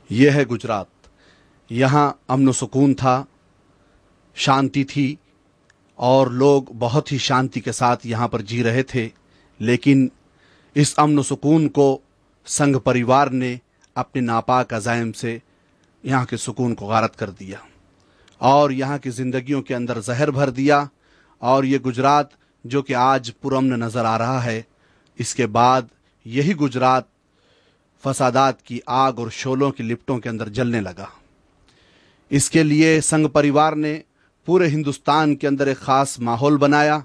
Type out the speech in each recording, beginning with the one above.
यह है गुजरात। यहाँ अमन सुकून था, शांति थी और लोग बहुत ही शांति के साथ यहाँ पर जी रहे थे। लेकिन इस अमन सुकून को संघ परिवार ने अपने नापाक अज़ाइम से यहाँ के सुकून को गारत कर दिया और यहाँ की ज़िंदगियों के अंदर जहर भर दिया। और ये गुजरात जो कि आज पुरअमन नज़र आ रहा है, इसके बाद यही गुजरात फसादात की आग और शोलों की लिपटों के अंदर जलने लगा। इसके लिए संघ परिवार ने पूरे हिंदुस्तान के अंदर एक ख़ास माहौल बनाया।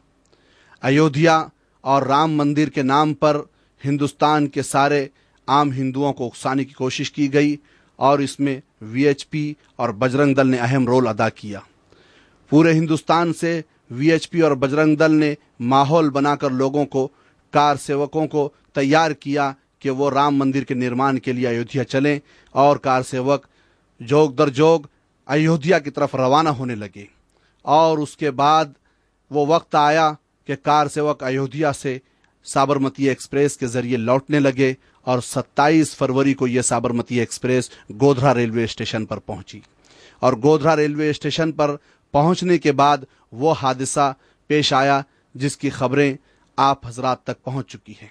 अयोध्या और राम मंदिर के नाम पर हिंदुस्तान के सारे आम हिंदुओं को उकसाने की कोशिश की गई और इसमें वीएचपी और बजरंग दल ने अहम रोल अदा किया। पूरे हिंदुस्तान से वीएचपी और बजरंग दल ने माहौल बनाकर लोगों को, कार सेवकों को तैयार किया कि वो राम मंदिर के निर्माण के लिए अयोध्या चलें और कार सेवक जोग दर जोग अयोध्या की तरफ रवाना होने लगे। और उसके बाद वो वक्त आया कि कार सेवक अयोध्या से साबरमती एक्सप्रेस के ज़रिए लौटने लगे और 27 फरवरी को ये Sabarmati express Godhra railway station पर पहुंची। और गोधरा रेलवे स्टेशन पर पहुंचने के बाद वो हादसा पेश आया जिसकी खबरें आप हजरात तक पहुंच चुकी हैं।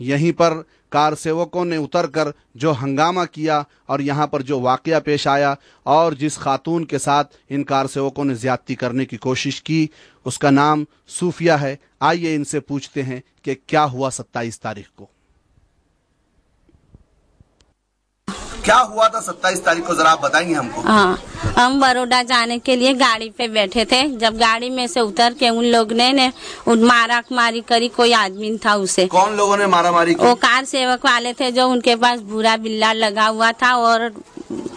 यहीं पर कार सेवकों ने उतरकर जो हंगामा किया और यहाँ पर जो वाकया पेश आया और जिस खातून के साथ इन कार सेवकों ने ज्यादती करने की कोशिश की, उसका नाम सूफिया है। आइए इनसे पूछते हैं कि क्या हुआ 27 तारीख को। क्या हुआ था 27 तारीख को, जरा आप बताएंगे हमको। हाँ, हम बड़ौदा जाने के लिए गाड़ी पे बैठे थे। जब गाड़ी में से उतर के उन लोग ने मारा मारी करी। कोई आदमी था उसे। कौन लोगों ने मारा मारी की? वो कार सेवक वाले थे जो उनके पास भूरा बिल्ला लगा हुआ था और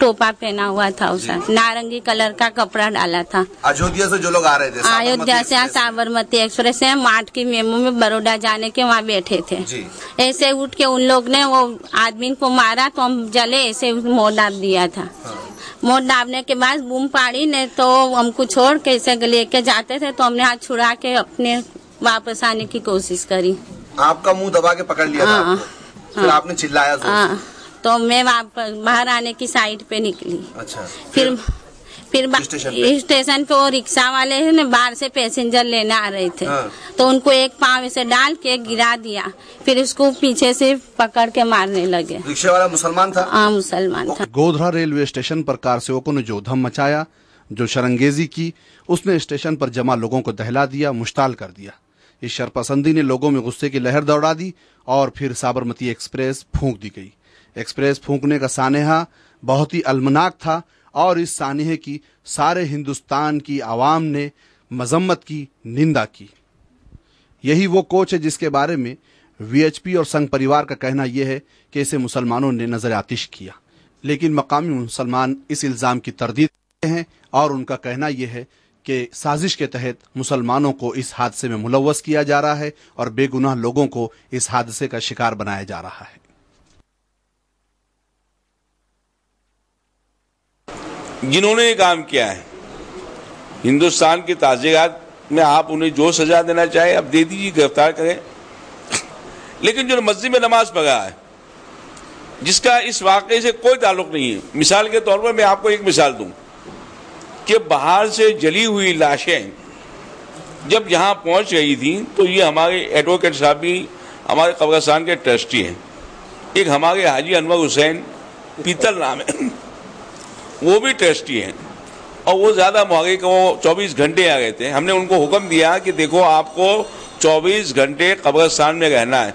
टोपा पहना हुआ था, उसे नारंगी कलर का कपड़ा डाला था। अयोध्या से जो लोग आ रहे थे, अयोध्या से साबरमती एक्सप्रेस से मार्ट की मेमो में बड़ौदा जाने के वहाँ बैठे थे। ऐसे उठ के उन लोग ने वो आदमी को मारा तो हम जले, ऐसे मोड़ दाब दिया था। मोड़ दाबने के बाद बूम पाड़ी ने तो हमको छोड़ के ऐसे लेके जाते थे तो हमने हाथ छुड़ा के अपने वापस आने की कोशिश करी। आपका मुंह दबा के पकड़ लिया था? फिर आपने चिल्लाया? तो मैं वापस बाहर आने की साइड पे निकली। अच्छा। फिर स्टेशन पे वो रिक्शा वाले ने बाहर से पैसेंजर लेने आ रहे थे। तो उनको एक पाँव से डाल के गिरा दिया, फिर उसको पीछे से पकड़ के मारने लगे। रिक्शा वाला मुसलमान था? हाँ, मुसलमान था। गोधरा रेलवे स्टेशन पर कार सेवकों ने जो धम मचाया, जो शरंगेजी की, उसने स्टेशन पर जमा लोगों को दहला दिया, मुश्ताल कर दिया। इस शरपसंदी ने लोगों में गुस्से की लहर दौड़ा दी और फिर साबरमती एक्सप्रेस फूंक दी गई। एक्सप्रेस फूंकने का सानेहा बहुत ही अलमनाक था और इस सानेहे की सारे हिंदुस्तान की आवाम ने मजम्मत की, निंदा की। यही वो कोच है जिसके बारे में वीएचपी और संघ परिवार का कहना यह है कि इसे मुसलमानों ने नजर आतिश किया। लेकिन मकामी मुसलमान इस इल्ज़ाम की तरदीद करते हैं और उनका कहना यह है कि साजिश के तहत मुसलमानों को इस हादसे में मुलव्वस किया जा रहा है और बेगुनाह लोगों को इस हादसे का शिकार बनाया जा रहा है। जिन्होंने ये काम किया है हिंदुस्तान की ताज़ियात में, आप उन्हें जो सजा देना चाहे अब दे दीजिए, गिरफ्तार करें। लेकिन जो मस्जिद में नमाज पढ़ा है, जिसका इस वाकये से कोई ताल्लुक नहीं है, मिसाल के तौर पर मैं आपको एक मिसाल दूं कि बाहर से जली हुई लाशें जब यहाँ पहुँच गई थी तो ये हमारे एडवोकेट साहब भी हमारे कब्रिस्तान के ट्रस्टी हैं। एक हमारे हाजी अनवर हुसैन पीतल नाम है, वो भी ट्रस्टी हैं और वो ज़्यादा महंगे को 24 घंटे आ गए थे। हमने उनको हुक्म दिया कि देखो आपको 24 घंटे कब्रिस्तान में रहना है,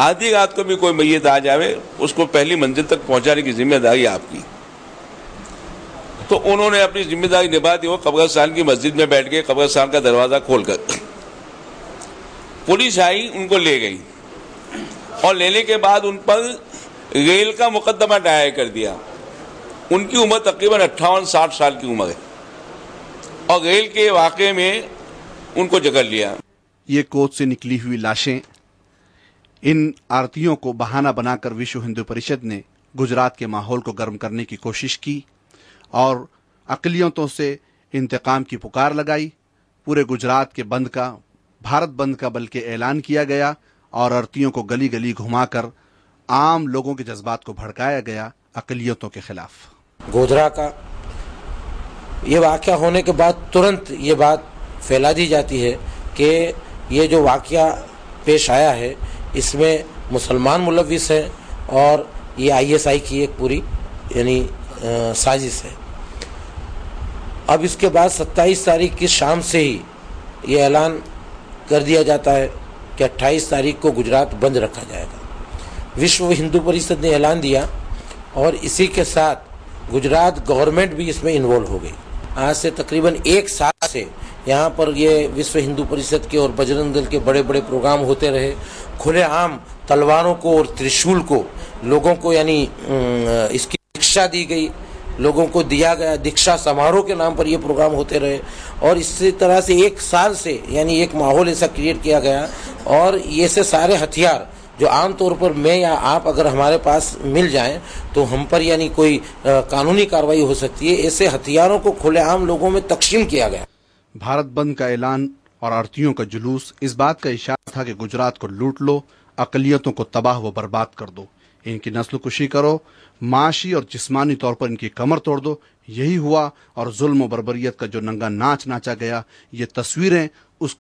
आधी रात को भी कोई मैयत आ जावे उसको पहली मंजिल तक पहुंचाने की जिम्मेदारी आपकी। तो उन्होंने अपनी जिम्मेदारी निभा दी। वो कब्रिस्तान की मस्जिद में बैठ के कब्रिस्तान का दरवाज़ा खोलकर पुलिस आई, उनको ले गई और लेने के बाद उन पर रेल का मुकदमा दायर कर दिया। उनकी उम्र तकरीबन 58-60 साल की उम्र है और रेल के वाक़े में उनको जकड़ लिया। ये कोच से निकली हुई लाशें, इन आरतियों को बहाना बनाकर विश्व हिंदू परिषद ने गुजरात के माहौल को गर्म करने की कोशिश की और अक़लियतों से इंतकाम की पुकार लगाई। पूरे गुजरात के बंद का, भारत बंद का बल्कि ऐलान किया गया और आरतियों को गली गली घुमाकर आम लोगों के जज्बात को भड़काया गया अक़लियतों के खिलाफ। गोधरा का ये वाक़या होने के बाद तुरंत ये बात फैला दी जाती है कि ये जो वाक़या पेश आया है इसमें मुसलमान मुलव्विस हैं और ये ISI की एक पूरी यानी साजिश है। अब इसके बाद 27 तारीख की शाम से ही ये ऐलान कर दिया जाता है कि 28 तारीख को गुजरात बंद रखा जाएगा। विश्व हिंदू परिषद ने ऐलान दिया और इसी के साथ गुजरात गवर्नमेंट भी इसमें इन्वॉल्व हो गई। आज से तकरीबन एक साल से यहाँ पर ये विश्व हिंदू परिषद के और बजरंग दल के बड़े बड़े प्रोग्राम होते रहे। खुलेआम तलवारों को और त्रिशूल को लोगों को यानी इसकी दीक्षा दी गई, लोगों को दिया गया। दीक्षा समारोह के नाम पर ये प्रोग्राम होते रहे और इसी तरह से एक साल से यानी एक माहौल ऐसा क्रिएट किया गया और ये से सारे हथियार जो आमतौर पर मैं या आप अगर हमारे पास मिल जाएं तो हम पर यानी कोई कानूनी कार्रवाई हो सकती है, ऐसे हथियारों को खुलेआम लोगों में तकसीम किया गया। भारत बंद का ऐलान और आरतियों का जुलूस इस बात का इशारा था कि गुजरात को लूट लो, अक़लियतों को तबाह व बर्बाद कर दो, इनकी नस्लकुशी करो, माशी और जिस्मानी तौर पर इनकी कमर तोड़ दो। यही हुआ और जुल्म और बर्बरियत का जो नंगा नाच नाचा गया, ये तस्वीरें उस